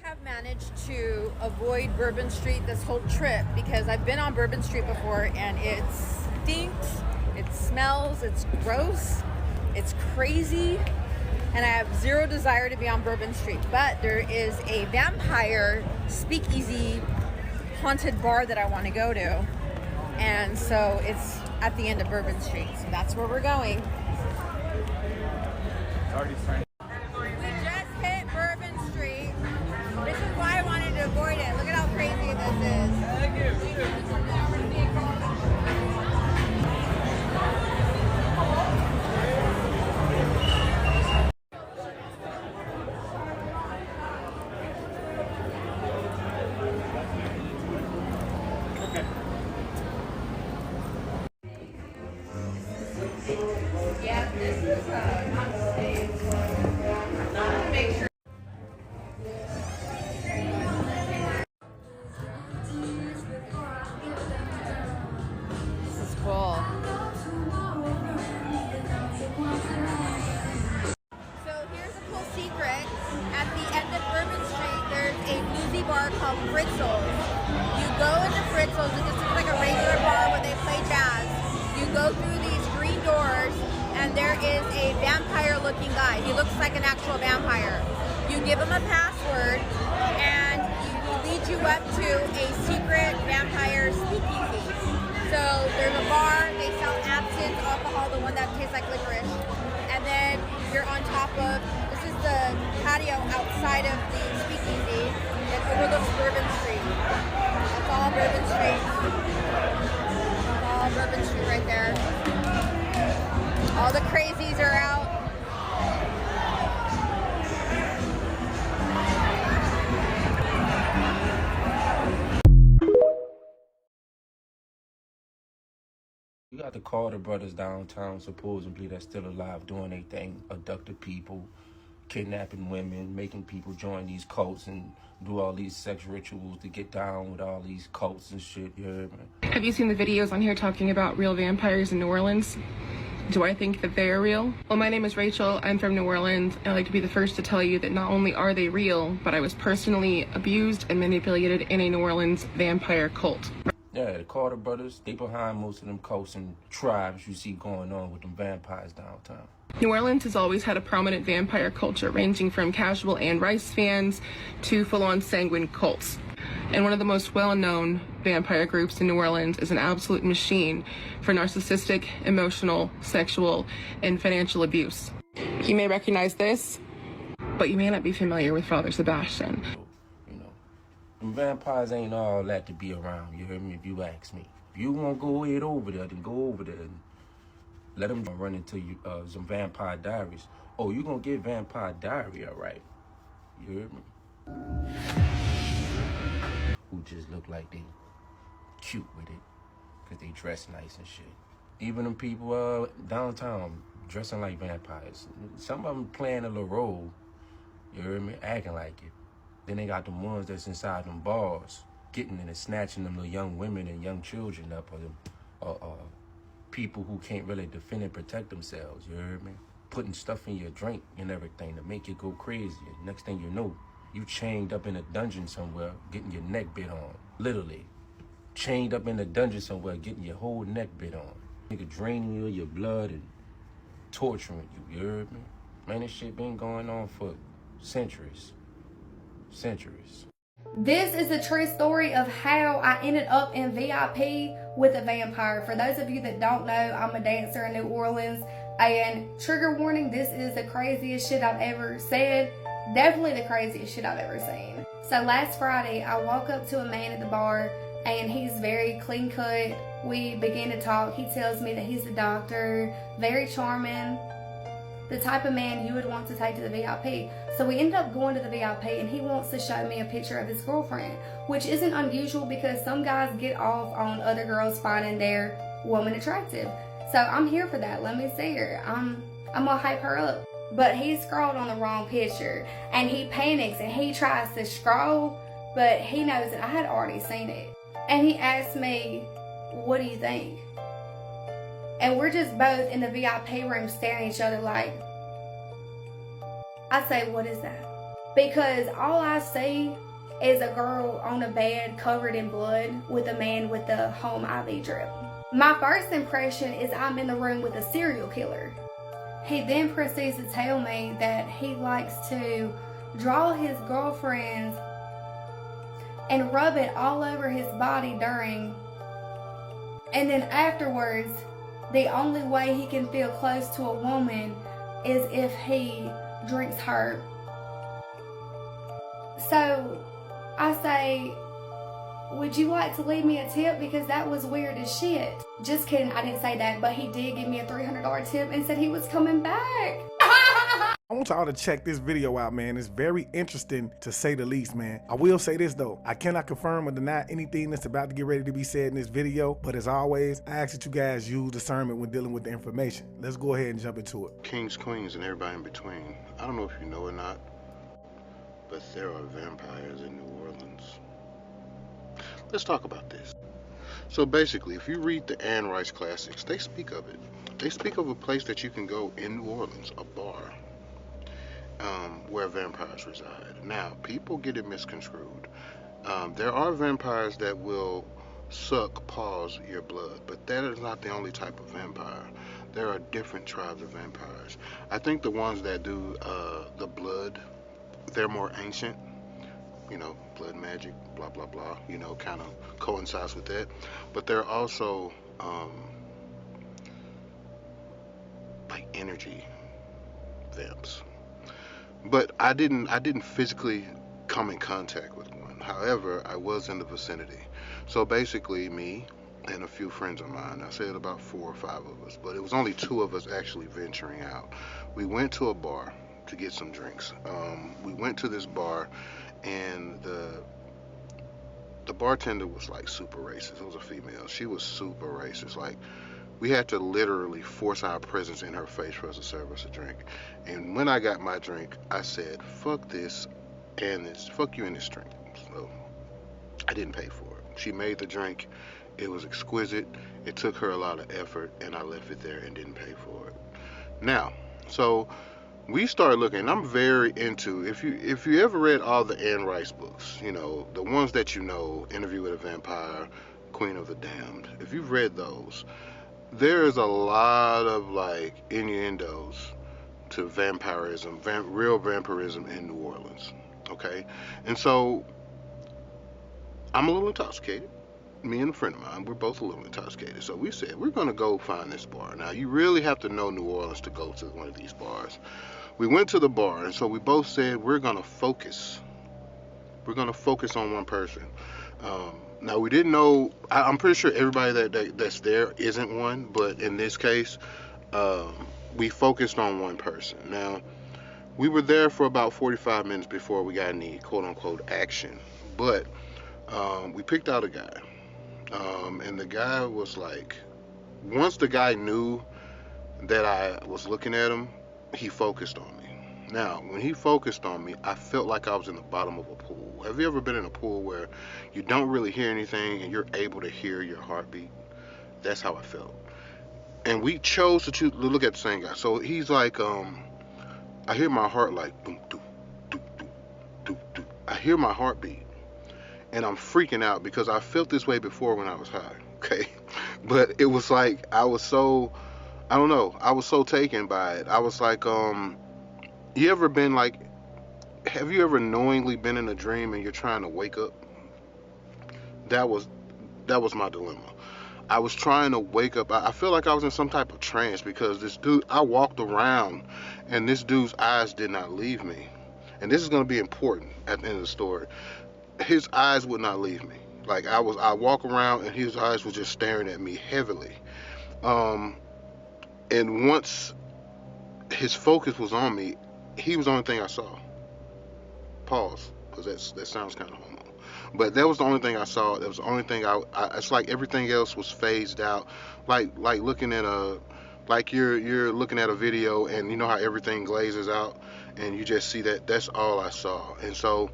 have managed to avoid Bourbon Street this whole trip because I've been on Bourbon Street before and it stinks, it smells, it's gross, it's crazy, and I have zero desire to be on Bourbon Street. But there is a vampire speakeasy haunted bar that I want to go to, and so it's at the end of Bourbon Street, so that's where we're going. We just hit Bourbon Street. This is why I wanted to avoid it. Look at how crazy this is. Yeah, this is not safe. Make sure. This is cool. So here's a cool secret. At the end of Bourbon Street, there's a bluesy bar called Fritzl's. You go into Fritzl's, it just looks like a regular bar where they play jazz. You go through these green doors, and there is a vampire-looking guy. He looks like an actual vampire. You give him a password, and he leads you up to a secret vampire speakeasy. So there's a bar, they sell absinthe, alcohol, the one that tastes like licorice. And then you're on top of, this is the patio outside of the speakeasy. It overlooks Bourbon Street. That's all Bourbon Street. That's all Bourbon Street right there. All the crazies are out. You got the Carter brothers downtown, supposedly that's still alive, doing their thing, abducted people, kidnapping women, making people join these cults and do all these sex rituals to get down with all these cults and shit, you heard me? Have you seen the videos on here talking about real vampires in New Orleans? Do I think that they are real? Well, my name is Rachel. I'm from New Orleans, and I'd like to be the first to tell you that not only are they real, but I was personally abused and manipulated in a New Orleans vampire cult. Yeah, the Carter brothers, they behind most of them cults and tribes you see going on with them vampires downtown. New Orleans has always had a prominent vampire culture, ranging from casual Anne Rice fans to full-on sanguine cults. And one of the most well-known vampire groups in New Orleans is an absolute machine for narcissistic, emotional, sexual, and financial abuse. You may recognize this, but you may not be familiar with Father Sebastian. You know, them vampires ain't all that to be around, you heard me, if you ask me. If you want to go ahead over there, then go over there and let them run into you, some vampire diaries. Oh, you gonna get vampire diarrhea, right? You heard me? Who just look like they cute with it, cause they dress nice and shit. Even them people downtown dressing like vampires. Some of them playing a little role, you heard me, acting like it. Then they got them ones that's inside them bars, getting in and snatching them little young women and young children up, or them, people who can't really defend and protect themselves, you heard me? Putting stuff in your drink and everything to make you go crazy. Next thing you know, you chained up in a dungeon somewhere, getting your neck bit on. Literally. Chained up in a dungeon somewhere, getting your whole neck bit on. Nigga draining you of your blood and torturing you, you heard me? Man, this shit been going on for centuries. Centuries. This is a true story of how I ended up in VIP with a vampire. For those of you that don't know, I'm a dancer in New Orleans. And trigger warning, this is the craziest shit I've ever said. Definitely the craziest shit I've ever seen. So last Friday, I walk up to a man at the bar and he's very clean cut. We begin to talk. He tells me that he's a doctor, very charming, the type of man you would want to take to the VIP. So we ended up going to the VIP and he wants to show me a picture of his girlfriend, which isn't unusual because some guys get off on other girls finding their woman attractive. So I'm here for that. Let me see her. I'm gonna hype her up. But he scrolled on the wrong picture and he panics and he tries to scroll, but he knows that I had already seen it. And he asked me, "What do you think?" And we're just both in the VIP room staring at each other like, I say, "What is that?" because all I see is a girl on a bed covered in blood with a man with the home IV drip. My first impression is I'm in the room with a serial killer. He then proceeds to tell me that he likes to draw his girlfriends and rub it all over his body during, and then afterwards, the only way he can feel close to a woman is if he drinks her. So I say, would you like to leave me a tip? Because that was weird as shit. Just kidding, I didn't say that, but he did give me a $300 tip and said he was coming back. I want y'all to check this video out, man. It's very interesting, to say the least, man. I will say this, though. I cannot confirm or deny anything that's about to get ready to be said in this video, but as always, I ask that you guys use discernment when dealing with the information. Let's go ahead and jump into it. Kings, queens, and everybody in between. I don't know if you know or not, but there are vampires in New Orleans. Let's talk about this. So basically, if you read the Anne Rice classics, they speak of it. They speak of a place that you can go in New Orleans, a bar, where vampires reside. Now, people get it misconstrued. There are vampires that will suck, pause your blood, but that is not the only type of vampire. There are different tribes of vampires. I think the ones that do the blood, they're more ancient. You know, blood magic, blah, blah, blah, you know, kind of coincides with that. But there are also like energy vamps. But I didn't physically come in contact with one. However, I was in the vicinity. So basically me and a few friends of mine, I said about 4 or 5 of us, but it was only 2 of us actually venturing out. We went to a bar to get some drinks. We went to this bar, and the bartender was like super racist. It was a female. She was super racist. Like, we had to literally force our presence in her face for us to serve us a drink. And when I got my drink, I said, fuck this and this, fuck you and this drink. So I didn't pay for it. She made the drink. It was exquisite. It took her a lot of effort, and I left it there and didn't pay for it. Now, so we started looking. I'm very into, if you ever read all the Anne Rice books, you know, the ones that you know, Interview with a Vampire, Queen of the Damned, if you've read those, there is a lot of like innuendos to vampirism, real vampirism in New Orleans, okay? And so I'm a little intoxicated. Me and a friend of mine, we're both a little intoxicated. So we said, we're gonna go find this bar. Now, you really have to know New Orleans to go to one of these bars. We went to the bar, and so we both said, we're gonna focus. We're gonna focus on one person. Now, we didn't know, I'm pretty sure everybody that's there isn't one, but in this case, we focused on one person. Now, we were there for about 45 minutes before we got any quote-unquote action, but we picked out a guy, and the guy was like, once the guy knew that I was looking at him, he focused on me. Now, when he focused on me, I felt like I was in the bottom of a pool. Have you ever been in a pool where you don't really hear anything and you're able to hear your heartbeat? That's how I felt. And we chose to look at the same guy. So he's like, I hear my heart like, doom, doom, doom, doom, doom, doom. I hear my heartbeat. And I'm freaking out because I felt this way before when I was high, okay? But it was like, I was so, I don't know, I was so taken by it. I was like, you ever been like, have you ever knowingly been in a dream and you're trying to wake up? That was my dilemma. I was trying to wake up. I feel like I was in some type of trance because this dude, I walked around and this dude's eyes did not leave me. And this is going to be important at the end of the story. His eyes would not leave me. Like, I walk around and his eyes were just staring at me heavily. And once his focus was on me, he was the only thing I saw. Pause, because that sounds kind of homo. But that was the only thing I saw. That was the only thing it's like everything else was phased out. Like looking at you're looking at a video and you know how everything glazes out and you just see that. That's all I saw. And so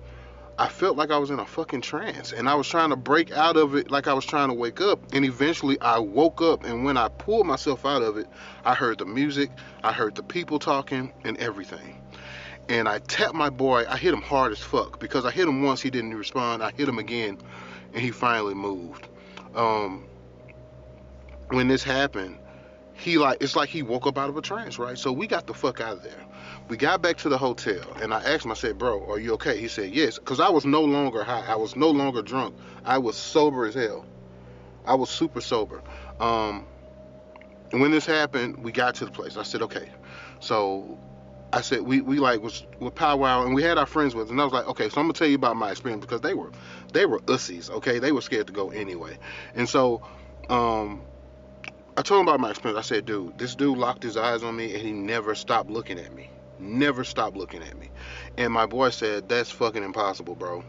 I felt like I was in a fucking trance, and I was trying to break out of it like I was trying to wake up, and eventually I woke up, and when I pulled myself out of it, I heard the music, I heard the people talking and everything. and I tapped my boy. I hit him hard as fuck because I hit him once, he didn't respond. I hit him again, and he finally moved. When this happened, it's like he woke up out of a trance, right? So we got the fuck out of there. We got back to the hotel, and I asked him, I said, bro, are you okay? He said, yes, because I was no longer high. I was no longer drunk. I was sober as hell. I was super sober. And when this happened, we got to the place. I said, okay. So I said, we like was with powwow, and we had our friends with us, and I was like, okay, so I'm gonna tell you about my experience, because they were ussies, okay? They were scared to go anyway. And so I told him about my experience. I said, dude, this dude locked his eyes on me, and he never stopped looking at me. Never stopped looking at me. And my boy said, that's fucking impossible, bro.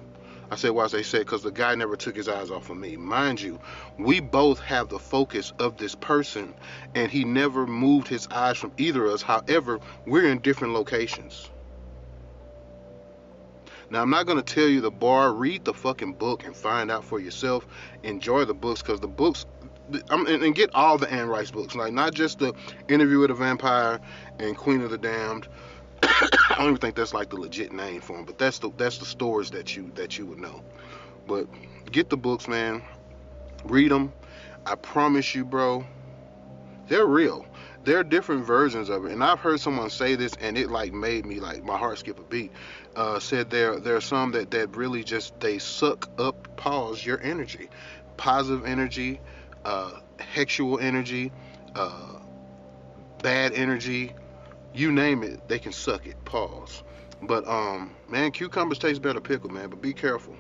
I said, why? They said, because the guy never took his eyes off of me. Mind you, we both have the focus of this person, and he never moved his eyes from either of us. However, we're in different locations. Now, I'm not going to tell you the bar. Read the fucking book and find out for yourself. Enjoy the books, because the books, and get all the Anne Rice books, like not just the Interview with a Vampire and Queen of the Damned. I don't even think that's like the legit name for them, but that's the stories that you would know. But get the books, man. Read them. I promise you, bro, they're real. There are different versions of it, and I've heard someone say this, and it like made me like my heart skip a beat. Said there are some that really just they suck up, your energy, positive energy, sexual energy, bad energy. You name it, they can suck it. But man, cucumbers taste better pickled, man. But be careful.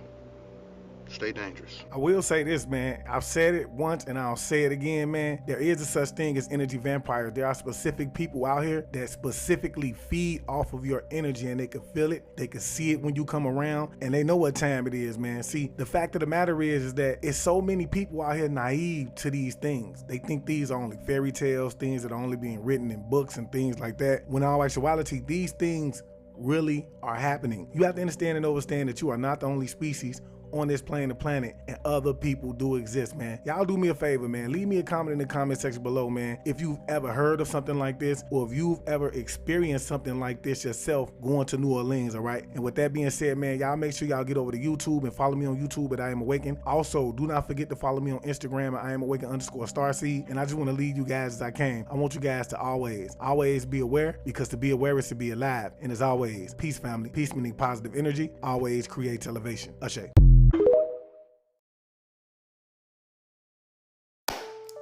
Stay dangerous. I will say this, man. I've said it once and I'll say it again, man. There is a such thing as energy vampires. There are specific people out here that specifically feed off of your energy, and they can feel it. They can see it when you come around, and they know what time it is, man. See, the fact of the matter is that it's so many people out here naive to these things. They think these are only fairy tales, things that are only being written in books and things like that. When in all actuality, these things really are happening. You have to understand and understand that you are not the only species on this plane of planet, and other people do exist, man. Y'all do me a favor, man. Leave me a comment in the comment section below, man. If you've ever heard of something like this, or if you've ever experienced something like this yourself going to New Orleans, all right? And with that being said, man, y'all make sure y'all get over to YouTube and follow me on YouTube at I Am Awakened. Also, do not forget to follow me on Instagram at I Am Awakened_Starseed. And I just want to leave you guys as I came. I want you guys to always be aware, because to be aware is to be alive. And as always, peace, family. Peace meaning positive energy. Always creates elevation. Ashe.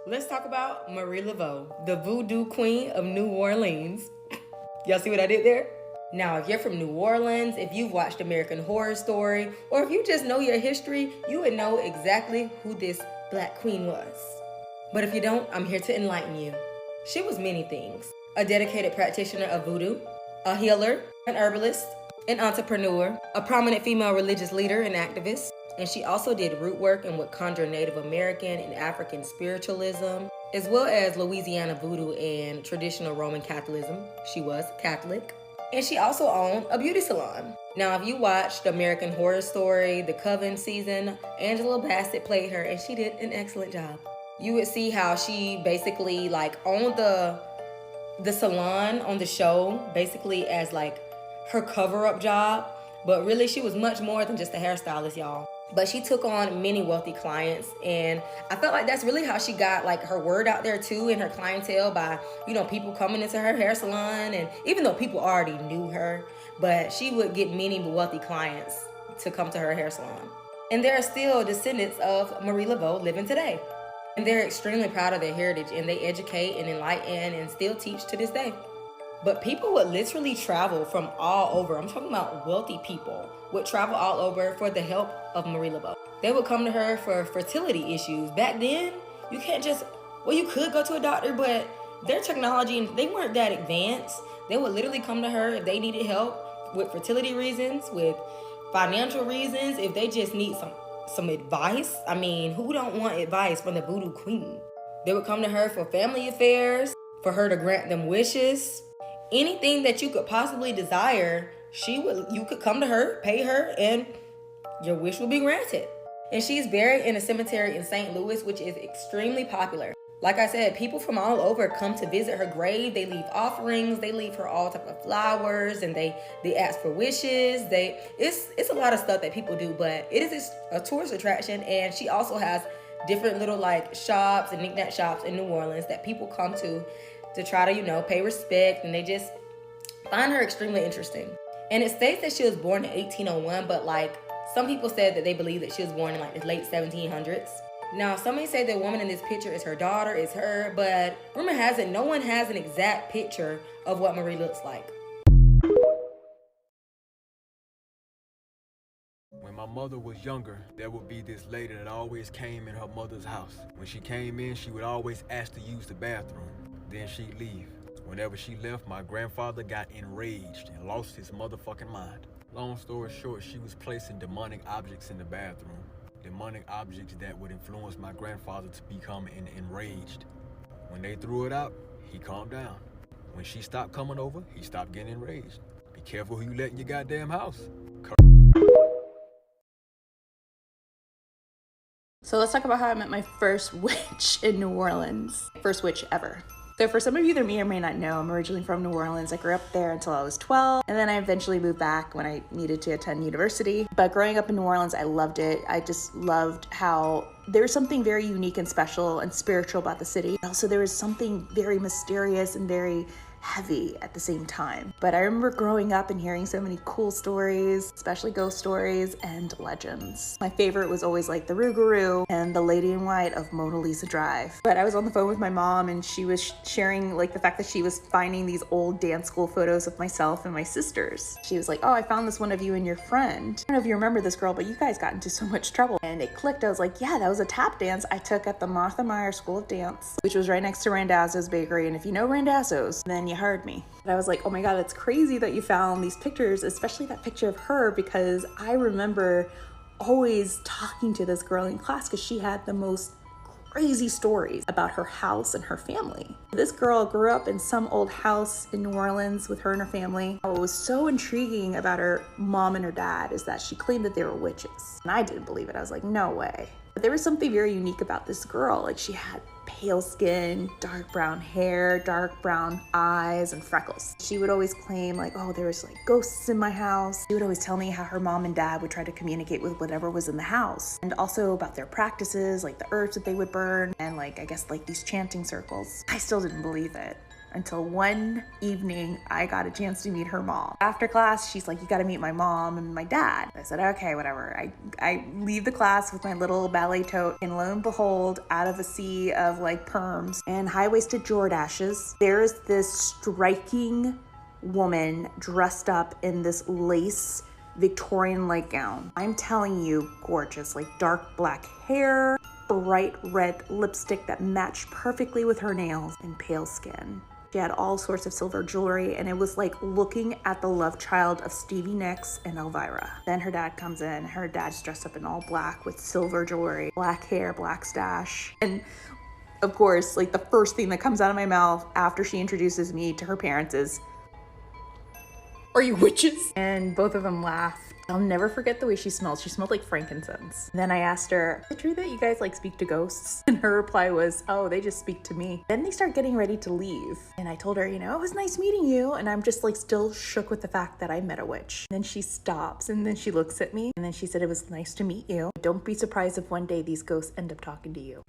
Let's talk about Marie Laveau, the voodoo queen of New Orleans. Y'all see what I did there? Now, if you're from New Orleans, if you've watched American Horror Story, or if you just know your history, you would know exactly who this black queen was. But if you don't, I'm here to enlighten you. She was many things. A dedicated practitioner of voodoo, a healer, an herbalist, an entrepreneur, a prominent female religious leader and activist, and she also did root work and would conjure Native American and African spiritualism, as well as Louisiana voodoo and traditional Roman Catholicism. She was Catholic. And she also owned a beauty salon. Now, if you watched American Horror Story, the Coven season, Angela Bassett played her, and she did an excellent job. You would see how she basically like owned the salon on the show, basically as like her cover-up job, but really she was much more than just a hairstylist, y'all. But she took on many wealthy clients, and I felt like that's really how she got like her word out there too, in her clientele, by, you know, people coming into her hair salon. And even though people already knew her, but she would get many wealthy clients to come to her hair salon. And there are still descendants of Marie Laveau living today. And they're extremely proud of their heritage, and they educate and enlighten and still teach to this day. But people would literally travel from all over. I'm talking about wealthy people would travel all over for the help of Marie Laveau. They would come to her for fertility issues. Back then, you can't just, well, you could go to a doctor, but their technology, they weren't that advanced. They would literally come to her if they needed help with fertility reasons, with financial reasons, if they just need some advice. I mean, who don't want advice from the voodoo queen? They would come to her for family affairs, for her to grant them wishes. Anything that you could possibly desire, you could come to her, pay her, and your wish will be granted. And she's buried in a cemetery in St. Louis, which is extremely popular. Like I said, people from all over come to visit her grave. They leave offerings, they leave her all type of flowers, and they ask for wishes. It's a lot of stuff that people do, but it is a tourist attraction. And she also has different little like shops and knickknack shops in New Orleans that people come to try to, you know, pay respect, and they just find her extremely interesting. And it states that she was born in 1801, but like some people said that they believe that she was born in like the late 1700s. Now, some may say the woman in this picture is her daughter, is her, but rumor has it no one has an exact picture of what Marie looks like. When my mother was younger, there would be this lady that always came in her mother's house. When she came in, she would always ask to use the bathroom. Then she'd leave. Whenever she left, my grandfather got enraged and lost his motherfucking mind. Long story short, she was placing demonic objects in the bathroom. Demonic objects that would influence my grandfather to become enraged. When they threw it out, he calmed down. When she stopped coming over, he stopped getting enraged. Be careful who you let in your goddamn house. So let's talk about how I met my first witch in New Orleans. First witch ever. So for some of you that may or may not know, I'm originally from New Orleans. I grew up there until I was 12, and then I eventually moved back when I needed to attend university. But growing up in New Orleans, I loved it. I just loved how there was something very unique and special and spiritual about the city. Also, there was something very mysterious and very heavy at the same time. But I remember growing up and hearing so many cool stories, especially ghost stories and legends. My favorite was always like the Rougarou and the Lady in White of Mona Lisa Drive. But I was on the phone with my mom, and she was sharing like the fact that she was finding these old dance school photos of myself and my sisters. She was like, oh, I found this one of you and your friend. I don't know if you remember this girl, but you guys got into so much trouble. And it clicked. I was like, yeah, that was a tap dance I took at the Martha Meyer School of Dance, which was right next to Randazzo's Bakery. And if you know Randazzo's, then you heard me. But I was like, oh my God, it's crazy that you found these pictures, especially that picture of her, because I remember always talking to this girl in class because she had the most crazy stories about her house and her family. This girl grew up in some old house in New Orleans with her and her family. What was so intriguing about her mom and her dad is that she claimed that they were witches. And I didn't believe it. I was like, no way. But there was something very unique about this girl. Like, she had pale skin, dark brown hair, dark brown eyes, and freckles. She would always claim like, oh, there was like ghosts in my house. She would always tell me how her mom and dad would try to communicate with whatever was in the house, and also about their practices, like the herbs that they would burn, and like, I guess like these chanting circles. I still didn't believe it until one evening I got a chance to meet her mom. After class, she's like, you gotta meet my mom and my dad. I said, okay, whatever. I leave the class with my little ballet tote, and lo and behold, out of a sea of like perms and high-waisted Jordashes, there's this striking woman dressed up in this lace Victorian-like gown. I'm telling you, gorgeous, like dark black hair, bright red lipstick that matched perfectly with her nails, and pale skin. She had all sorts of silver jewelry, and it was like looking at the love child of Stevie Nicks and Elvira. Then her dad comes in. Her dad's dressed up in all black with silver jewelry, black hair, black stash. And of course, like the first thing that comes out of my mouth after she introduces me to her parents is, are you witches? And both of them laugh. I'll never forget the way she smelled. She smelled like frankincense. Then I asked her, is it true that you guys like speak to ghosts? And her reply was, oh, they just speak to me. Then they start getting ready to leave. And I told her, you know, it was nice meeting you. And I'm just like still shook with the fact that I met a witch. And then she stops, and then she looks at me, and then she said, it was nice to meet you. Don't be surprised if one day these ghosts end up talking to you.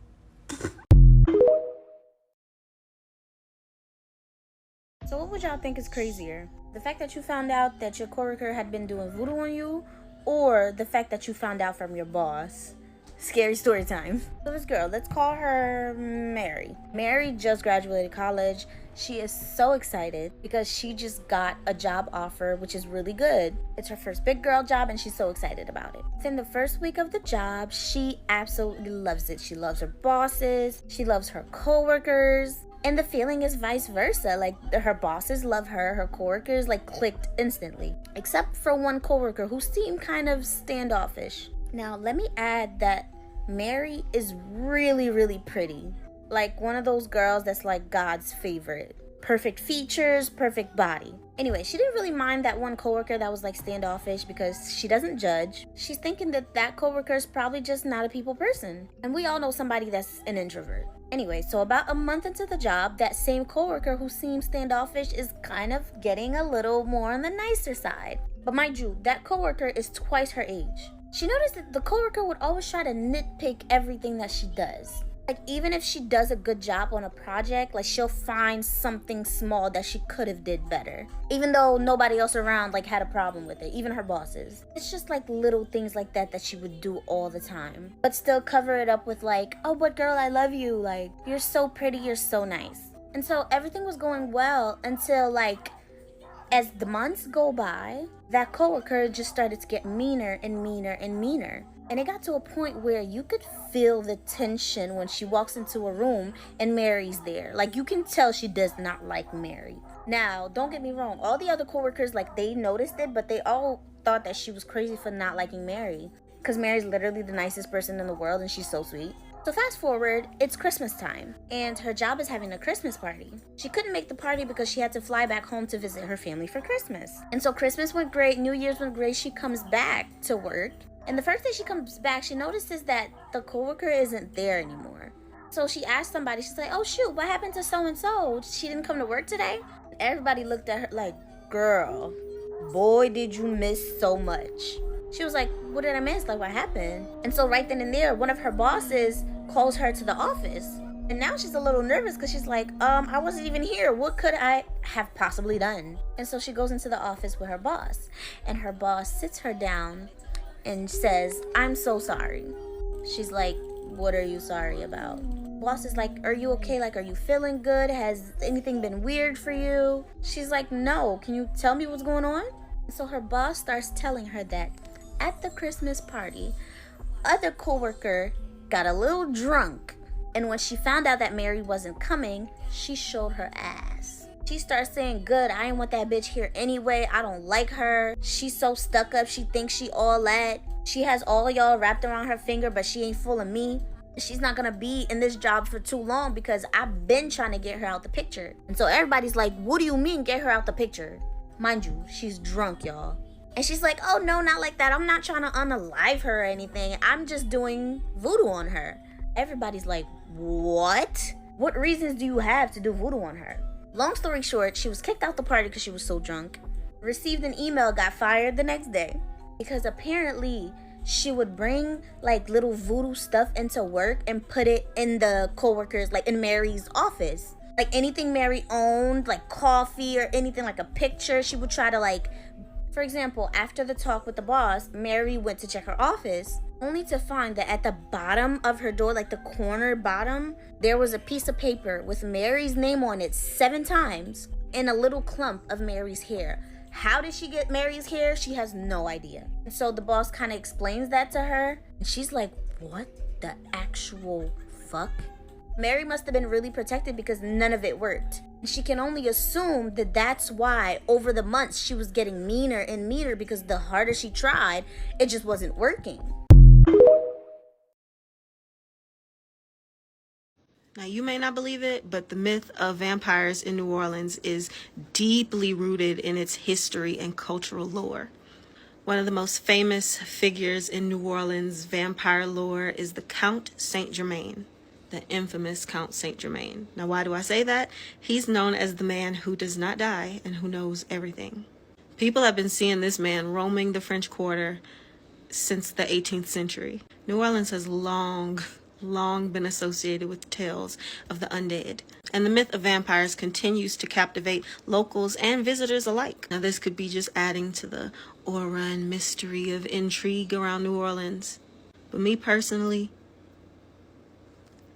So what would y'all think is crazier? The fact that you found out that your coworker had been doing voodoo on you, or the fact that you found out from your boss? Scary story time. So this girl, let's call her Mary. Mary just graduated college. She is so excited because she just got a job offer, which is really good. It's her first big girl job, and she's so excited about it. Within the first week of the job, she absolutely loves it. She loves her bosses. She loves her coworkers. And the feeling is vice versa. Like, her bosses love her, her coworkers like clicked instantly. Except for one coworker who seemed kind of standoffish. Now, let me add that Mary is really, really pretty. Like one of those girls that's like God's favorite. Perfect features, perfect body. Anyway, she didn't really mind that one coworker that was like standoffish because she doesn't judge. She's thinking that that coworker is probably just not a people person. And we all know somebody that's an introvert. Anyway, so about a month into the job, that same coworker who seems standoffish is kind of getting a little more on the nicer side. But mind you, that coworker is twice her age. She noticed that the coworker would always try to nitpick everything that she does. Like, even if she does a good job on a project, like, she'll find something small that she could have did better. Even though nobody else around, like, had a problem with it, even her bosses. It's just, like, little things like that that she would do all the time. But still cover it up with, like, oh, but girl, I love you. Like, you're so pretty, you're so nice. And so everything was going well until, like, as the months go by, that coworker just started to get meaner and meaner and meaner. And it got to a point where you could feel the tension when she walks into a room and Mary's there. Like, you can tell she does not like Mary. Now, don't get me wrong. All the other coworkers, like, they noticed it, but they all thought that she was crazy for not liking Mary. Because Mary's literally the nicest person in the world and she's so sweet. So fast forward, it's Christmas time, and her job is having a Christmas party. She couldn't make the party because she had to fly back home to visit her family for Christmas. And so Christmas went great, New Year's went great, she comes back to work. And the first day she comes back, she notices that the coworker isn't there anymore. So she asked somebody, she's like, oh shoot, what happened to so-and-so? She didn't come to work today? And everybody looked at her like, girl, boy, did you miss so much. She was like, what did I miss? Like, what happened? And so right then and there, one of her bosses calls her to the office. And now she's a little nervous because she's like, I wasn't even here. What could I have possibly done? And so she goes into the office with her boss. And her boss sits her down and says, I'm so sorry. She's like, what are you sorry about? Boss is like, are you okay? Like, are you feeling good? Has anything been weird for you? She's like, no. Can you tell me what's going on? So her boss starts telling her that at the Christmas party, other coworker got a little drunk, and when she found out that Mary wasn't coming, she showed her ass. She starts saying, good, I ain't want that bitch here anyway. I don't like her. She's so stuck up. She thinks she all that. She has all y'all wrapped around her finger, but she ain't full of me. She's not gonna be in this job for too long because I've been trying to get her out the picture. And so everybody's like, what do you mean get her out the picture? Mind you, she's drunk, y'all. And she's like, oh no, not like that. I'm not trying to unalive her or anything. I'm just doing voodoo on her. Everybody's like, what? What reasons do you have to do voodoo on her? Long story short, she was kicked out the party because she was so drunk. Received an email, got fired the next day. Because apparently she would bring like little voodoo stuff into work and put it in the coworkers, like in Mary's office. Like anything Mary owned, like coffee or anything, like a picture, she would try to like, for example, after the talk with the boss, Mary went to check her office, only to find that at the bottom of her door, like the corner bottom, there was a piece of paper with Mary's name on it 7 times and a little clump of Mary's hair. How did she get Mary's hair? She has no idea. And so the boss kind of explains that to her, and she's like, what the actual fuck? Mary must have been really protected because none of it worked. She can only assume that that's why over the months she was getting meaner and meaner because the harder she tried, it just wasn't working. Now, you may not believe it, but the myth of vampires in New Orleans is deeply rooted in its history and cultural lore. One of the most famous figures in New Orleans vampire lore is the Count Saint Germain, the infamous Count Saint Germain. Now, why do I say that? He's known as the man who does not die and who knows everything. People have been seeing this man roaming the French Quarter since the 18th century. New Orleans has long been associated with tales of the undead, and the myth of vampires continues to captivate locals and visitors alike. Now, this could be just adding to the aura and mystery of intrigue around New Orleans, but me personally,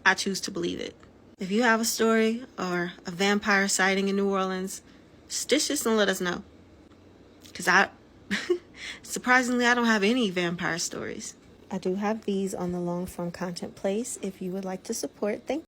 I choose to believe it. If you have a story or a vampire sighting in New Orleans, stitch this and let us know, because surprisingly, I don't have any vampire stories. I do have these on the long form content place if you would like to support. Thank you.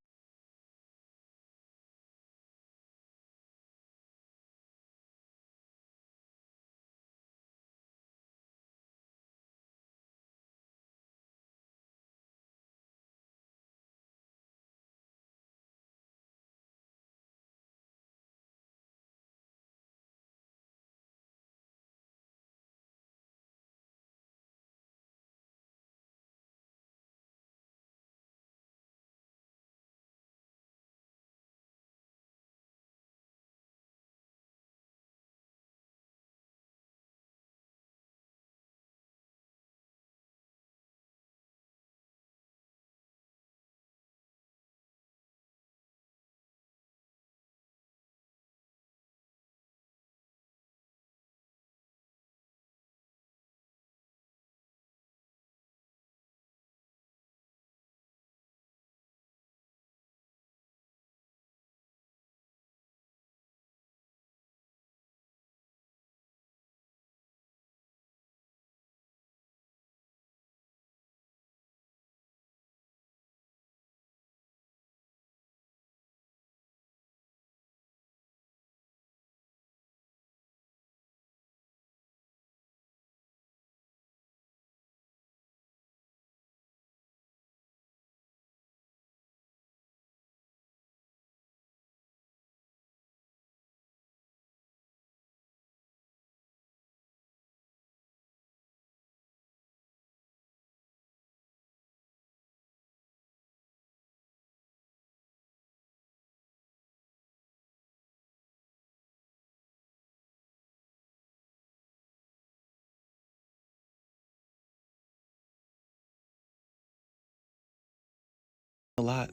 lot?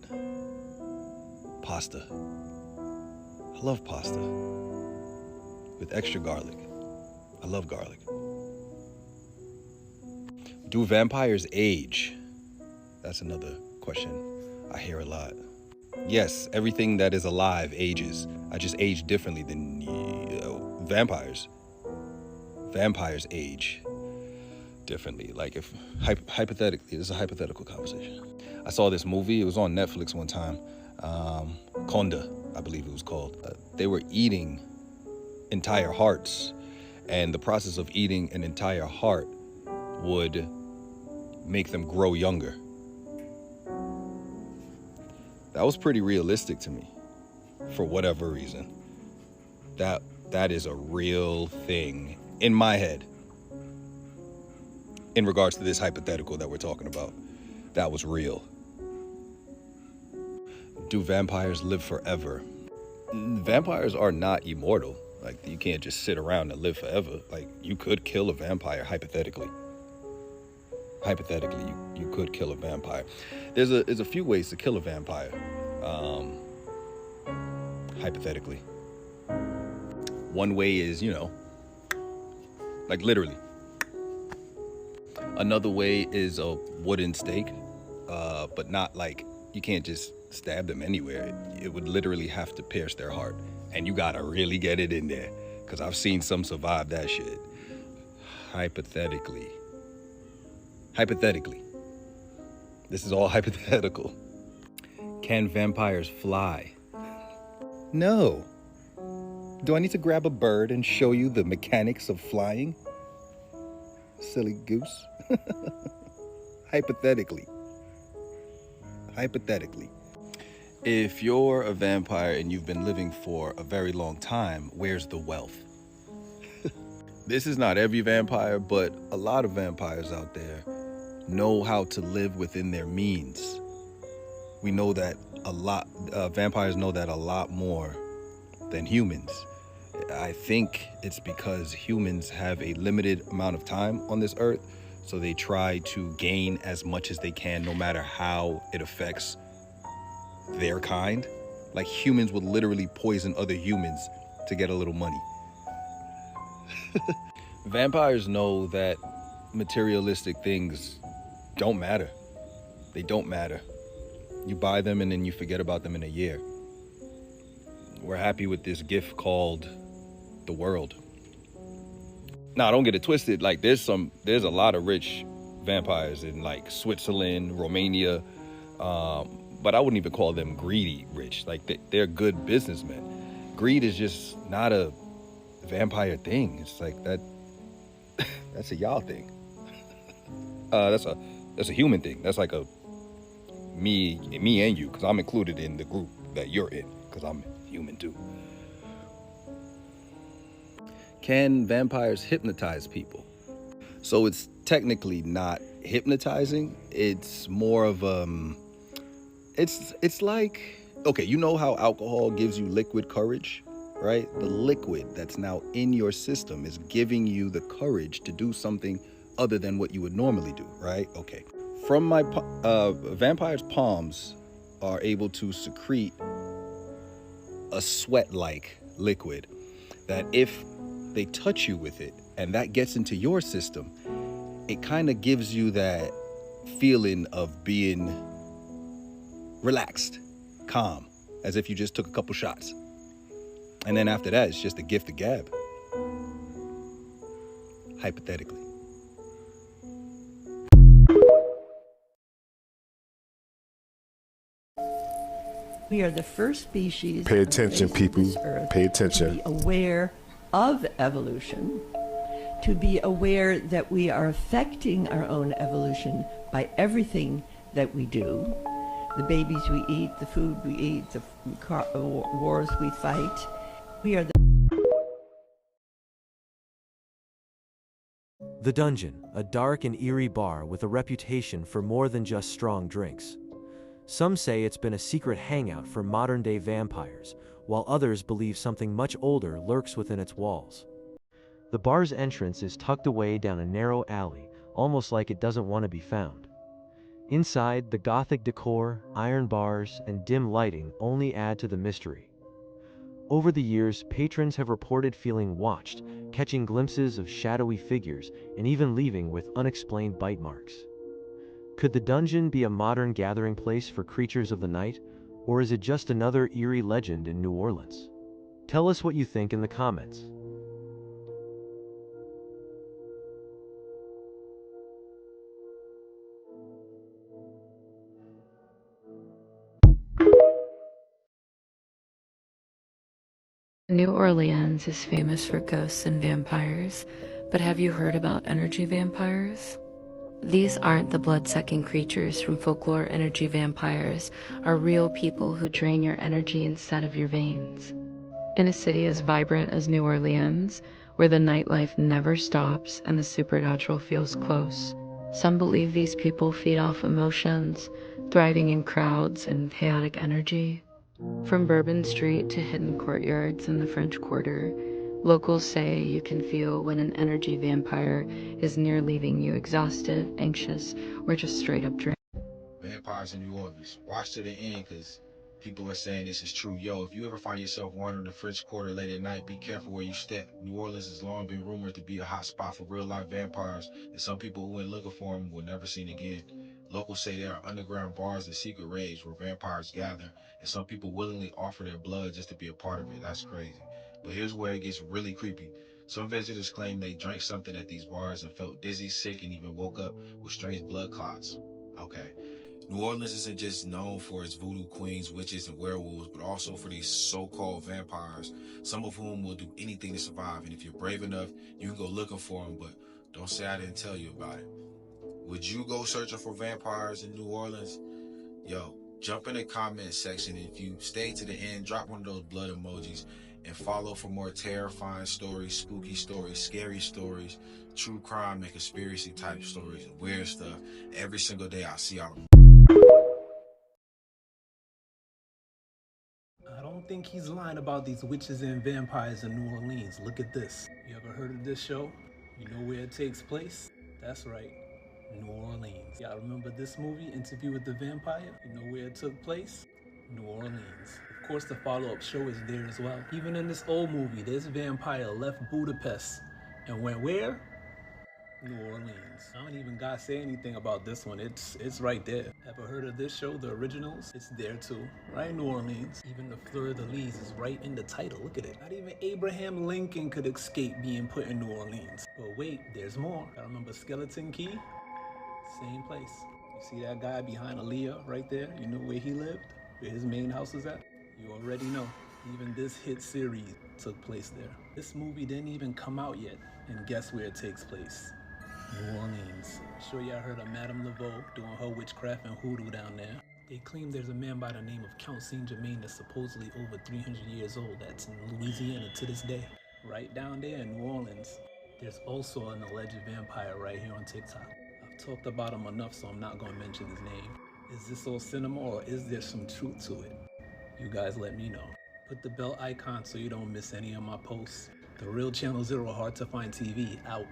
Pasta. I love pasta. With extra garlic. I love garlic. Do vampires age? That's another question I hear a lot. Yes, everything that is alive ages. I just age differently than vampires. Vampires age differently. Like if, hypothetically, this is a hypothetical conversation. I saw this movie, it was on Netflix one time. Conda, I believe it was called. They were eating entire hearts, and the process of eating an entire heart would make them grow younger. That was pretty realistic to me, for whatever reason. That is a real thing in my head. In regards to this hypothetical that we're talking about, that was real. Do vampires live forever? Vampires are not immortal. Like, you can't just sit around and live forever. Like, you could kill a vampire, hypothetically. Hypothetically, you could kill a vampire. There's a few ways to kill a vampire, hypothetically. One way is, like literally. Another way is a wooden stake, but not like, you can't just stab them anywhere. It would literally have to pierce their heart, and you gotta really get it in there, because I've seen some survive that shit. Hypothetically. This is all hypothetical. Can vampires fly? No. Do I need to grab a bird and show you the mechanics of flying? Silly goose. Hypothetically. If you're a vampire and you've been living for a very long time, where's the wealth? This is not every vampire, but a lot of vampires out there know how to live within their means. We know that vampires know that a lot more than humans. I think it's because humans have a limited amount of time on this earth, so they try to gain as much as they can, no matter how it affects their kind. Like, humans would literally poison other humans to get a little money. Vampires know that materialistic things don't matter. They don't matter. You buy them and then you forget about them in a year. We're happy with this gift called the world. Now, don't get it twisted. Like, there's a lot of rich vampires in like Switzerland, Romania, but I wouldn't even call them greedy rich. Like, they're good businessmen. Greed is just not a vampire thing. It's like that's a y'all thing. That's a human thing. That's like a me and you, because I'm included in the group that you're in, because I'm human too. Can vampires hypnotize people? So it's technically not hypnotizing. It's more of it's like, okay, you know how alcohol gives you liquid courage, right? The liquid that's now in your system is giving you the courage to do something other than what you would normally do, right? Okay. From my vampires' palms are able to secrete a sweat-like liquid that if they touch you with it and that gets into your system, it kind of gives you that feeling of being relaxed, calm, as if you just took a couple shots. And then after that, it's just a gift of gab. Hypothetically. We are the first species. Pay attention, people. Pay attention. To be aware of evolution, to be aware that we are affecting our own evolution by everything that we do. The babies we eat, the food we eat, the wars we fight. We are The Dungeon, a dark and eerie bar with a reputation for more than just strong drinks. Some say it's been a secret hangout for modern-day vampires, while others believe something much older lurks within its walls. The bar's entrance is tucked away down a narrow alley, almost like it doesn't want to be found. Inside, the Gothic decor, iron bars, and dim lighting only add to the mystery. Over the years, patrons have reported feeling watched, catching glimpses of shadowy figures, and even leaving with unexplained bite marks. Could the dungeon be a modern gathering place for creatures of the night, or is it just another eerie legend in New Orleans? Tell us what you think in the comments. New Orleans is famous for ghosts and vampires, but have you heard about energy vampires? These aren't the blood-sucking creatures from folklore. Energy vampires are real people who drain your energy instead of your veins. In a city as vibrant as New Orleans, where the nightlife never stops and the supernatural feels close, some believe these people feed off emotions, thriving in crowds and chaotic energy. From Bourbon Street to hidden courtyards in the French Quarter, locals say you can feel when an energy vampire is near leaving you exhausted, anxious, or just straight up drained. Vampires in New Orleans. Watch to the end because people are saying this is true. Yo, if you ever find yourself wandering the French Quarter late at night, be careful where you step. New Orleans has long been rumored to be a hot spot for real-life vampires, and some people who went looking for them were never seen again. Locals say there are underground bars and secret raves where vampires gather, and some people willingly offer their blood just to be a part of it. That's crazy. But here's where it gets really creepy. Some visitors claim they drank something at these bars and felt dizzy, sick, and even woke up with strange blood clots. Okay. New Orleans isn't just known for its voodoo queens, witches, and werewolves, but also for these so-called vampires, some of whom will do anything to survive. And if you're brave enough, you can go looking for them, but don't say I didn't tell you about it. Would you go searching for vampires in New Orleans? Yo, jump in the comment section. If you stay to the end, drop one of those blood emojis and follow for more terrifying stories, spooky stories, scary stories, true crime and conspiracy type stories, and weird stuff. Every single day I see y'all. I don't think he's lying about these witches and vampires in New Orleans. Look at this. You ever heard of this show? You know where it takes place? That's right, New Orleans. Y'all remember this movie, Interview with the Vampire? You know where it took place? New Orleans. Of course, the follow-up show is there as well. Even in this old movie, this vampire left Budapest and went where? New Orleans. I don't even gotta say anything about this one. It's right there. Ever heard of this show, The Originals? It's there too, right in New Orleans. Even the fleur-de-lis is right in the title. Look at it. Not even Abraham Lincoln could escape being put in New Orleans. But wait, there's more. I remember Skeleton Key? Same place. You see that guy behind Aaliyah right there? You know where he lived? Where his main house is at? You already know. Even this hit series took place there. This movie didn't even come out yet, and guess where it takes place? New Orleans. I'm sure y'all heard of Madame Laveau doing her witchcraft and hoodoo down there. They claim there's a man by the name of Count Saint Germain that's supposedly over 300 years old that's in Louisiana to this day. Right down there in New Orleans. There's also an alleged vampire right here on TikTok. I've talked about him enough, so I'm not gonna mention his name. Is this all cinema or is there some truth to it? You guys let me know. Put the bell icon so you don't miss any of my posts. The Real Channel Zero Hard to Find TV out.